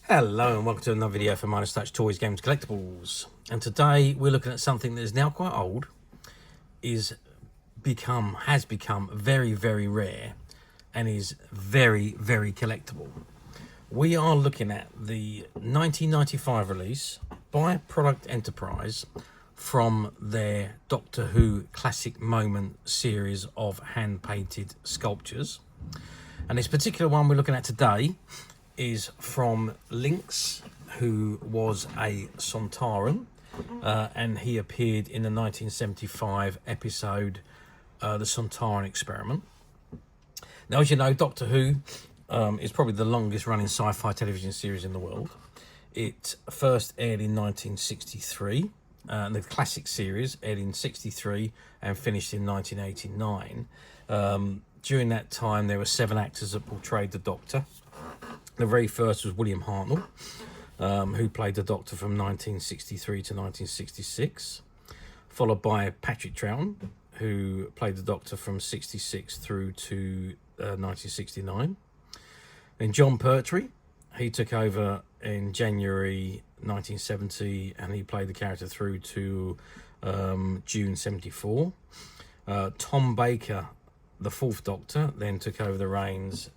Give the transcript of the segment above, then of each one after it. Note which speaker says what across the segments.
Speaker 1: Hello and welcome to another video for Minus Touch Toys, Games, Collectibles. And today we're looking at something that is now quite old, has become very, very rare, and is very, very collectible. We are looking at the 1995 release by Product Enterprise from their Doctor Who Classic Moment series of hand-painted sculptures. And this particular one we're looking at today is from Lynx, who was a Sontaran, and he appeared in the 1975 episode The Sontaran Experiment. Now, as you know, Doctor Who is probably the longest running sci-fi television series in the world. It first aired in 1963, and the classic series aired in 63 and finished in 1989. During that time, there were 7 actors that portrayed the Doctor. The very first was William Hartnell, who played the Doctor from 1963 to 1966, followed by Patrick Troughton, who played the Doctor from 66 through to 1969. Then John Pertwee, he took over in January 1970, and he played the character through to June 74. Tom Baker, the 4th Doctor, then took over the reins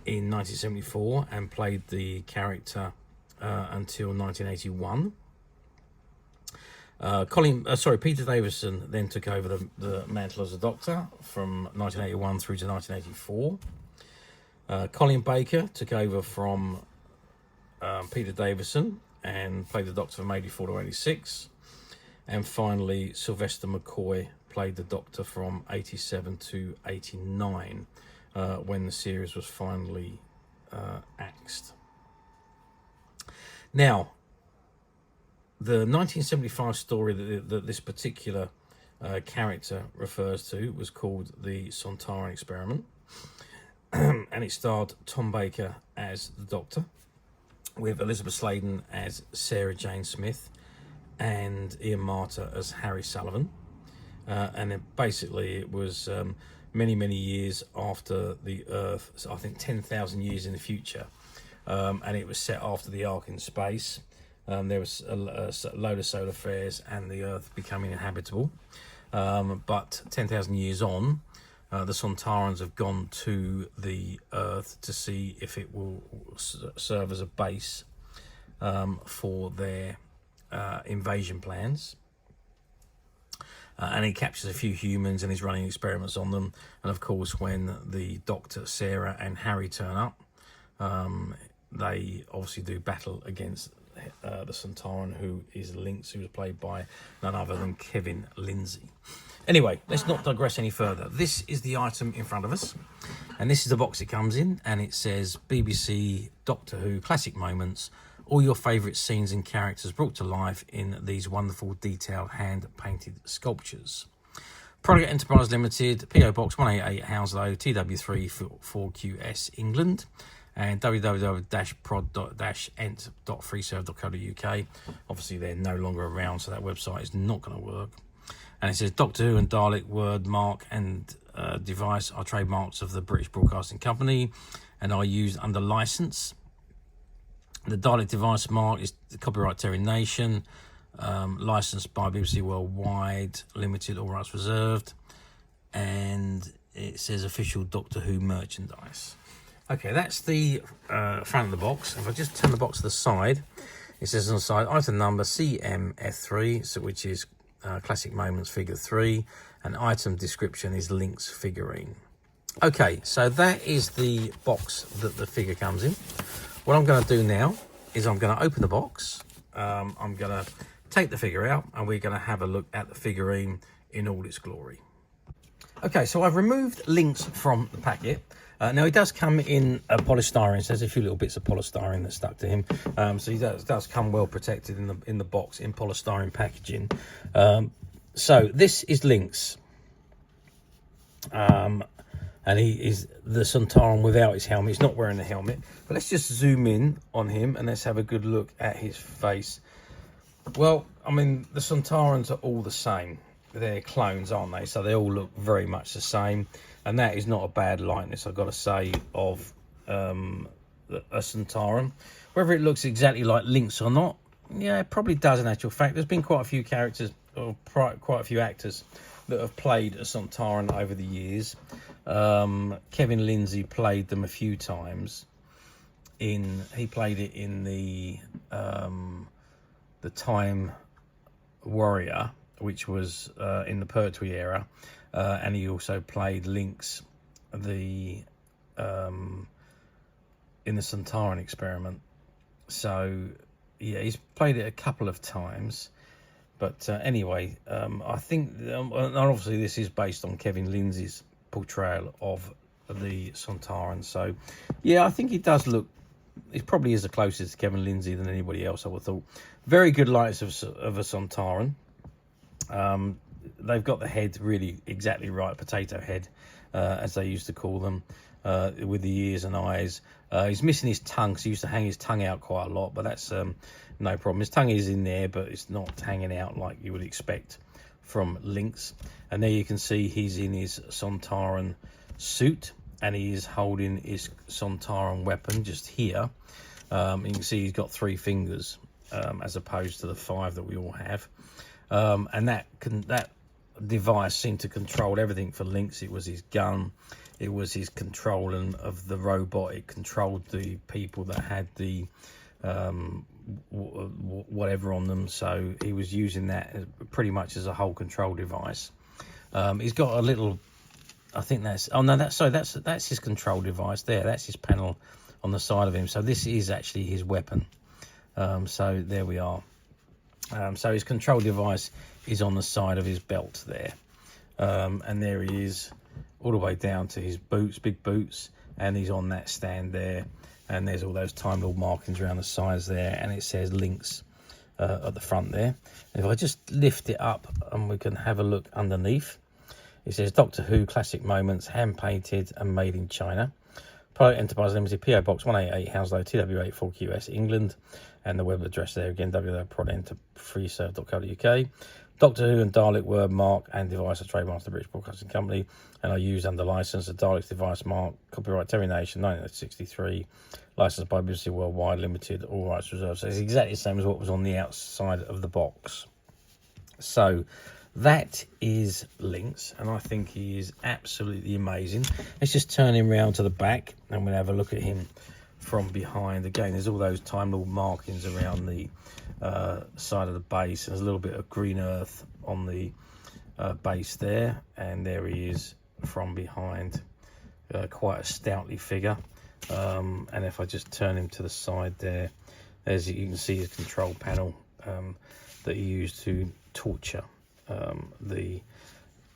Speaker 1: in 1974 and played the character until 1981. Peter Davison then took over the mantle as a Doctor from 1981 through to 1984. Colin Baker took over from Peter Davison and played the Doctor from 84 to 86. And finally, Sylvester McCoy played the Doctor from 87 to 89. When the series was finally axed. Now, the 1975 story that this particular character refers to was called the Sontaran Experiment, and it starred Tom Baker as the Doctor, with Elizabeth Sladen as Sarah Jane Smith, and Ian Marter as Harry Sullivan. And it was many years after the Earth, so I think 10,000 years in the future, and it was set after the arc in space. There was a load of solar flares and the Earth becoming inhabitable, but 10,000 years on, the Sontarans have gone to the Earth to see if it will serve as a base for their invasion plans. And he captures a few humans and he's running experiments on them. And of course, when the Doctor, Sarah and Harry turn up, they obviously do battle against the Sontaran, who is Lynx, who was played by none other than Kevin Lindsay. Anyway, let's not digress any further. This is the item in front of us, and this is the box it comes in, and it says BBC Doctor Who Classic Moments, all your favourite scenes and characters brought to life in these wonderful detailed hand-painted sculptures. Product Enterprise Limited, PO Box 188 Hounslow, TW3 4QS England, and www.prod-ent.freeserve.co.uk. Obviously, they're no longer around, so that website is not going to work. And it says Doctor Who and Dalek word, mark and device are trademarks of the British Broadcasting Company and are used under licence. The Dalek device mark is the copyright Terry Nation, licensed by BBC Worldwide Limited, all rights reserved, and it says official Doctor Who merchandise. Okay, that's the front of the box. If I just turn the box to the side, it says on the side item number CMF3, so which is Classic Moments figure 3, and item description is Lynx figurine. Okay, so that is the box that the figure comes in. What I'm going to do now is I'm going to open the box, I'm going to take the figure out, and we're going to have a look at the figurine in all its glory. Okay, so I've removed Lynx from the packet. Now, he does come in a polystyrene, so there's a few little bits of polystyrene that's stuck to him. So he does come well protected in the box in polystyrene packaging. So this is Lynx. And he is the Sontaran without his helmet. He's not wearing the helmet. But let's just zoom in on him and let's have a good look at his face. Well, I mean, the Sontarans are all the same. They're clones, aren't they? So they all look very much the same. And that is not a bad likeness, I've got to say, of the a Sontaran. Whether it looks exactly like Lynx or not, yeah, it probably does in actual fact. There's been quite a few characters, or quite a few actors that have played a Sontaran over the years. Kevin Lindsay played them a few times. He played it in the Time Warrior, which was in the Pertwee era, and he also played Lynx in the Sontaran Experiment. So yeah, he's played it a couple of times. But anyway, I think, and obviously this is based on Kevin Lindsay's portrayal of the Sontaran. So yeah, I think he does look, it probably is the closest to Kevin Lindsay than anybody else, I would have thought. Very good lights of a Sontaran. They've got the head really exactly right, potato head, as they used to call them, with the ears and eyes. He's missing his tongue, because he used to hang his tongue out quite a lot, but that's no problem. His tongue is in there, but it's not hanging out like you would expect from Lynx. And there you can see he's in his Sontaran suit, and he is holding his Sontaran weapon just here. You can see he's got 3 fingers, as opposed to the 5 that we all have. And that device seemed to control everything for Lynx. It was his gun, it was his controlling of the robot, it controlled the people that had the whatever on them. So he was using that pretty much as a whole control device. He's got a little, I think that's, oh no, that's his control device there. That's his panel on the side of him. So this is actually his weapon. So there we are. So his control device is on the side of his belt there. And there he is, all the way down to his boots, big boots, and he's on that stand there. And there's all those Time Lord markings around the sides there, and it says Lynx at the front there. And if I just lift it up and we can have a look underneath, it says Doctor Who Classic Moments, hand painted and made in China. Product Enterprise Limited, PO Box 188 Hounslow, TW84QS, England. And the web address there again, www.producenterpriseserve.co.uk. Doctor Who and Dalek word mark and device are trademarked of the British Broadcasting Company and are used under license. The Dalek's device mark, copyright Terry Nation, 1963, licensed by BBC Worldwide Limited, all rights reserved. So it's exactly the same as what was on the outside of the box. So that is Lynx, and I think he is absolutely amazing. Let's just turn him round to the back and we'll have a look at him from behind. Again, there's all those Time Lord markings around the side of the base. There's a little bit of green earth on the base there, and there he is from behind. Quite a stoutly figure. And if I just turn him to the side there, as you can see his control panel that he used to torture the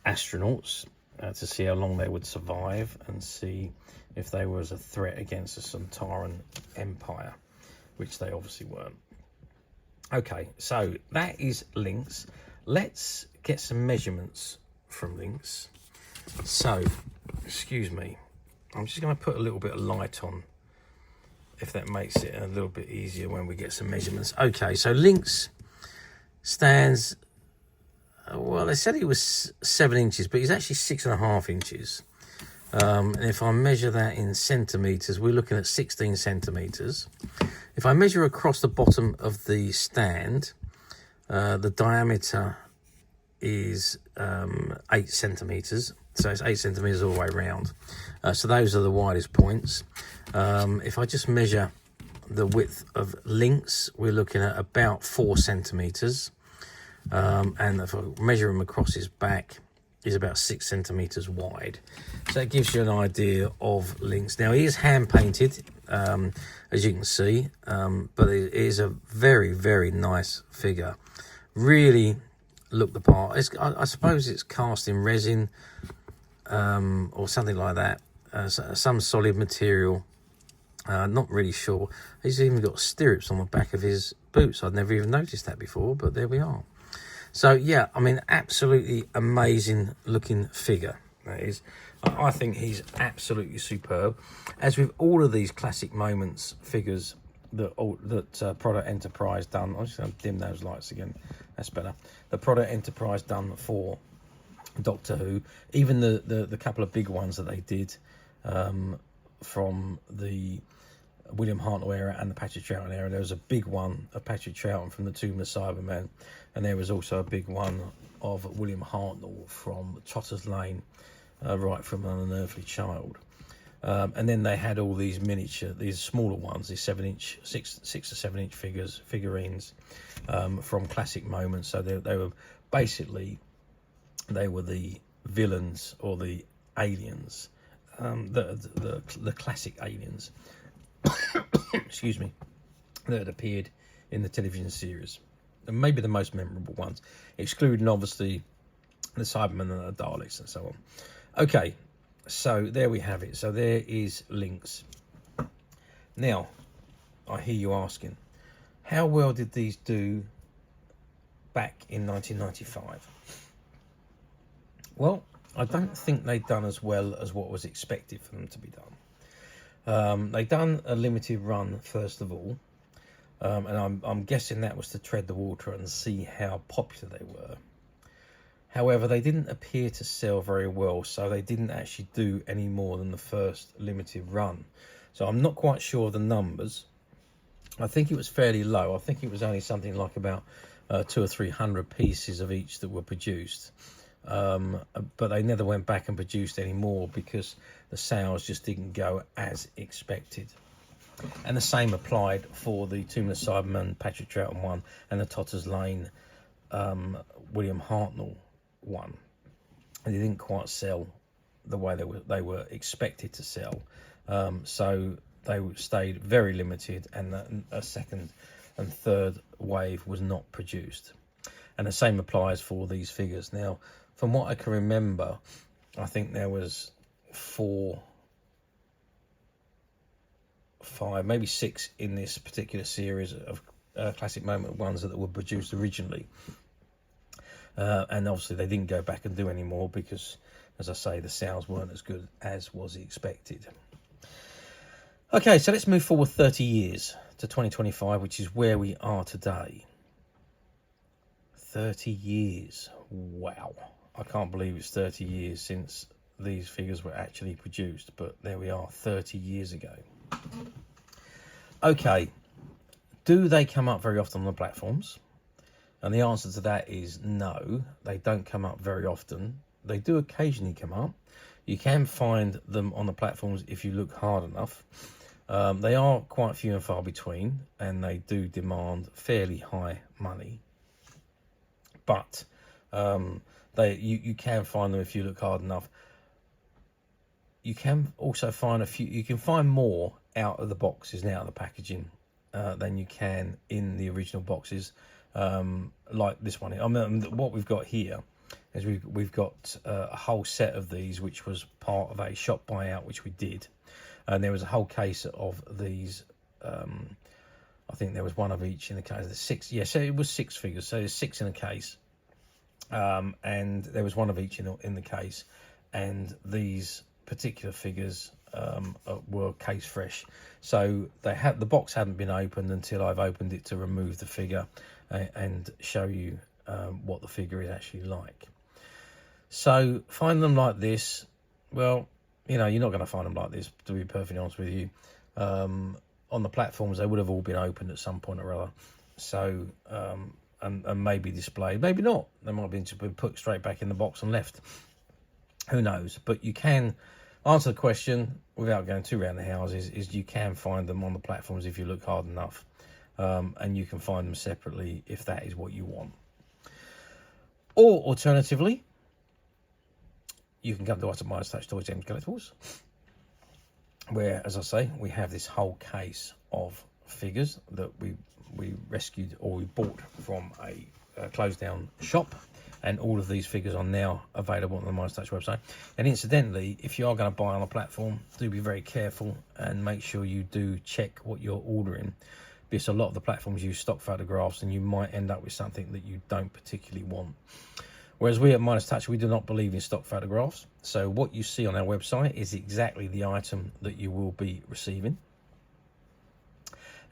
Speaker 1: astronauts to see how long they would survive and see if they were as a threat against the Sontaran Empire, which they obviously weren't. Okay, so that is Lynx. Let's get some measurements from Lynx. So, excuse me, I'm just going to put a little bit of light on, if that makes it a little bit easier when we get some measurements. Okay, so Lynx stands, well, they said he was 7 inches, but he's actually 6.5 inches. And if I measure that in centimetres, we're looking at 16 centimetres. If I measure across the bottom of the stand, the diameter is 8 centimetres. So it's 8 centimetres all the way around. So those are the widest points. If I just measure the width of Lynx, we're looking at about 4 centimetres. And if I measure him across his back, is about 6 centimetres wide. So that gives you an idea of Lynx. Now, he is hand painted, as you can see, but it is a very, very nice figure. Really look the part. I suppose it's cast in resin or something like that, some solid material. Not really sure. He's even got stirrups on the back of his boots. I'd never even noticed that before, but there we are. So yeah, I mean, absolutely amazing looking figure. That is, I think he's absolutely superb. As with all of these classic moments figures that Product Enterprise done, I'm just going to dim those lights again. That's better. The Product Enterprise done for Doctor Who, even the couple of big ones that they did from the William Hartnell era and the Patrick Troughton era. There was a big one of Patrick Troughton from the Tomb of the Cyberman, and there was also a big one of William Hartnell from Trotter's Lane, right from An Unearthly Child. And then they had all these miniature, these smaller ones, these 7-inch, 6 to 7 inch figurines from classic moments. So they were basically, they were the villains or the aliens, the classic aliens, excuse me, that had appeared in the television series, and maybe the most memorable ones, excluding obviously the Cybermen and the Daleks and so on. Okay, so there we have it. So there is Lynx. Now, I hear you asking, how well did these do back in 1995? Well, I don't think they'd done as well as what was expected for them to be done. They'd done a limited run, first of all, and I'm guessing that was to tread the water and see how popular they were. However, they didn't appear to sell very well, so they didn't actually do any more than the first limited run. So I'm not quite sure of the numbers. I think it was fairly low. I think it was only something like about 200 or 300 pieces of each that were produced. But they never went back and produced any more because the sales just didn't go as expected. And the same applied for the Tomb of the Cyberman Patrick Troughton one and the Trotter's Lane William Hartnell one. And they didn't quite sell the way they were expected to sell. So they stayed very limited, and a second and third wave was not produced. And the same applies for these figures. Now, from what I can remember, I think there was 4, 5, maybe 6 in this particular series of classic moment ones that were produced originally. And obviously they didn't go back and do any more because, as I say, the sales weren't as good as was expected. Okay, so let's move forward 30 years to 2025, which is where we are today. 30 years. Wow. I can't believe it's 30 years since these figures were actually produced, but there we are, 30 years ago. Okay, do they come up very often on the platforms? And the answer to that is no, they don't come up very often. They do occasionally come up. You can find them on the platforms if you look hard enough. They are quite few and far between, and they do demand fairly high money. But you can find them if you look hard enough. You can also find a few. You can find more out of the boxes and out of the packaging than you can in the original boxes, like this one. I mean, what we've got here is we've got a whole set of these, which was part of a shop buyout, which we did, and there was a whole case of these. I think there was one of each in the case. There's 6. Yeah, so it was 6 figures. So there's 6 in a case, and there was one of each in the case, and these particular figures were case fresh. So the box hadn't been opened until I've opened it to remove the figure and show you what the figure is actually like. So find them like this. Well, you know, you're not going to find them like this, to be perfectly honest with you. On the platforms, they would have all been opened at some point or other. So, and maybe displayed, maybe not. They might have been put straight back in the box and left. Who knows? But you can answer the question without going too round the houses, is you can find them on the platforms if you look hard enough. And you can find them separately if that is what you want. Or alternatively, you can come to us at Minus Touch Toys and Collectibles, where, as I say, we have this whole case of figures that we rescued or we bought from a closed down shop, and all of these figures are now available on the Minus Touch website. And incidentally, if you are going to buy on a platform, do be very careful and make sure you do check what you're ordering, because a lot of the platforms use stock photographs and you might end up with something that you don't particularly want. Whereas we at Minus Touch, we do not believe in stock photographs. So what you see on our website is exactly the item that you will be receiving.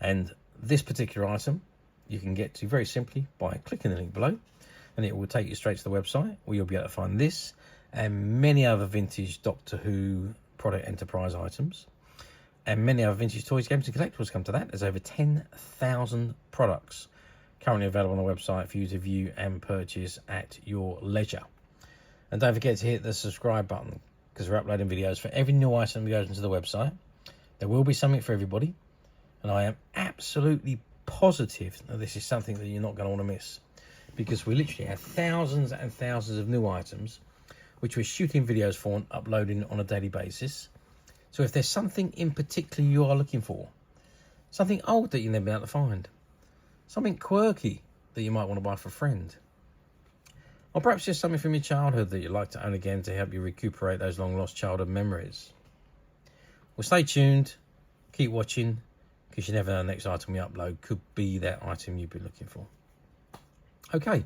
Speaker 1: And this particular item you can get to very simply by clicking the link below, and it will take you straight to the website where you'll be able to find this and many other vintage Doctor Who Product Enterprise items. and many other vintage toys, games and collectibles come to that. There's over 10,000 products currently available on the website for you to view and purchase at your leisure. And don't forget to hit the subscribe button, because we're uploading videos for every new item that goes into the website. There will be something for everybody, and I am absolutely positive that this is something that you're not going to want to miss, because we literally have thousands and thousands of new items which we're shooting videos for and uploading on a daily basis. So if there's something in particular you are looking for, something old that you've never been able to find, something quirky that you might want to buy for a friend, or perhaps just something from your childhood that you'd like to own again to help you recuperate those long lost childhood memories, well, stay tuned, keep watching, because you never know the next item we upload could be that item you've been looking for. Okay,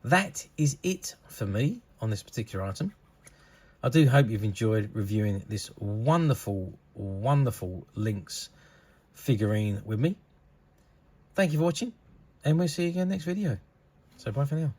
Speaker 1: that is it for me on this particular item. I do hope you've enjoyed reviewing this wonderful, wonderful Lynx figurine with me. Thank you for watching, and we'll see you again next video. So bye for now.